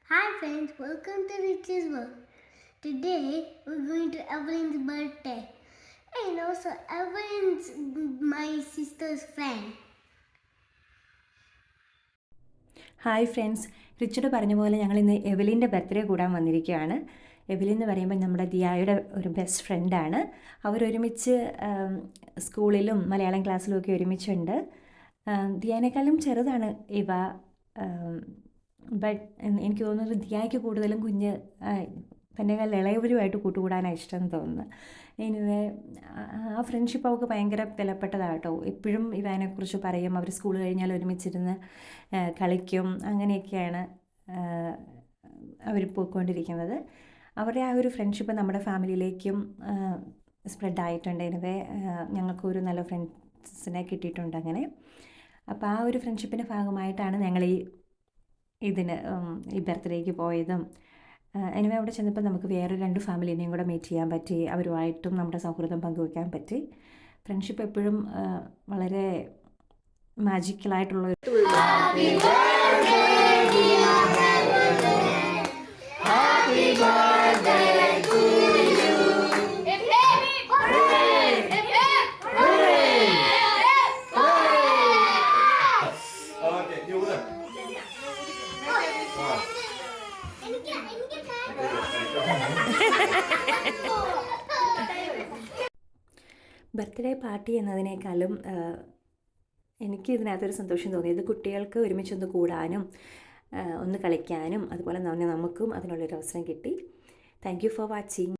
Hi friends, welcome to Rich's World. Today we're going to Evelyn's birthday. And also Evelyn's my sister's friend. Hi friends, Richard പറഞ്ഞ പോലെ ഞങ്ങൾ ഇന്ന് എവലിൻ്റെ birthday കൂടാൻ വന്നിരിക്കുകയാണ്. Evelyn എന്ന് പറയുമ്പോൾ നമ്മുടെ ദിയായുടെ ഒരു ബെസ്റ്റ് ഫ്രണ്ടാണ്. അവരൊരുമിച്ച് സ്കൂളിലും മലയാളം ക്ലാസ്സിലും ഒക്കെ ഒരുമിച്ചുണ്ട്. ദിയാനേക്കാളും ചെറുതാണ് ഇവ. ബട്ട് എനിക്ക് തോന്നുന്നത് ദിയായ്ക്ക് കൂടുതലും തന്നെക്കാൾ ഇളയവരുമായിട്ട് കൂട്ടുകൂടാനാണ് ഇഷ്ടം തോന്നുന്നു. എനിവേ ആ ഫ്രണ്ട്ഷിപ്പ് അവൾക്ക് ഭയങ്കര വിലപ്പെട്ടതാണ് കേട്ടോ. എപ്പോഴും ഇവനെക്കുറിച്ച് പറയും. അവർ സ്കൂൾ കഴിഞ്ഞാൽ ഒരുമിച്ചിരുന്ന് കളിക്കും. അങ്ങനെയൊക്കെയാണ് അവർ പോയിക്കൊണ്ടിരിക്കുന്നത്. അവരുടെ ആ ഒരു ഫ്രണ്ട്ഷിപ്പ് നമ്മുടെ ഫാമിലിയിലേക്കും സ്പ്രെഡായിട്ടുണ്ട്. എനിവേ ഞങ്ങൾക്കൊരു നല്ല ഫ്രണ്ട്സിനെ കിട്ടിയിട്ടുണ്ട് അങ്ങനെ. അപ്പോൾ ആ ഒരു ഫ്രണ്ട്ഷിപ്പിൻ്റെ ഭാഗമായിട്ടാണ് ഞങ്ങൾ ഈ ബർത്ത്ഡേക്ക് പോയതും. എനിവേ അവിടെ ചെന്നപ്പോൾ നമുക്ക് വേറെ 2 ഫാമിലിനെയും കൂടെ മീറ്റ് ചെയ്യാൻ പറ്റി. അവരുമായിട്ടും നമ്മുടെ സൗഹൃദം പങ്കുവയ്ക്കാൻ പറ്റി. ഫ്രണ്ട്ഷിപ്പ് എപ്പോഴും വളരെ മാജിക്കലായിട്ടുള്ള ബർത്ത്ഡേ പാർട്ടി എന്നതിനേക്കാളും എനിക്ക് ഇതിനകത്തൊരു സന്തോഷം തോന്നിയത് കുട്ടികൾക്ക് ഒരുമിച്ചൊന്ന് കൂടാനും ഒന്ന് കളിക്കാനും അതുപോലെ തന്നെ നമുക്കും അതിനുള്ളൊരു അവസരം കിട്ടി. Thank you for watching.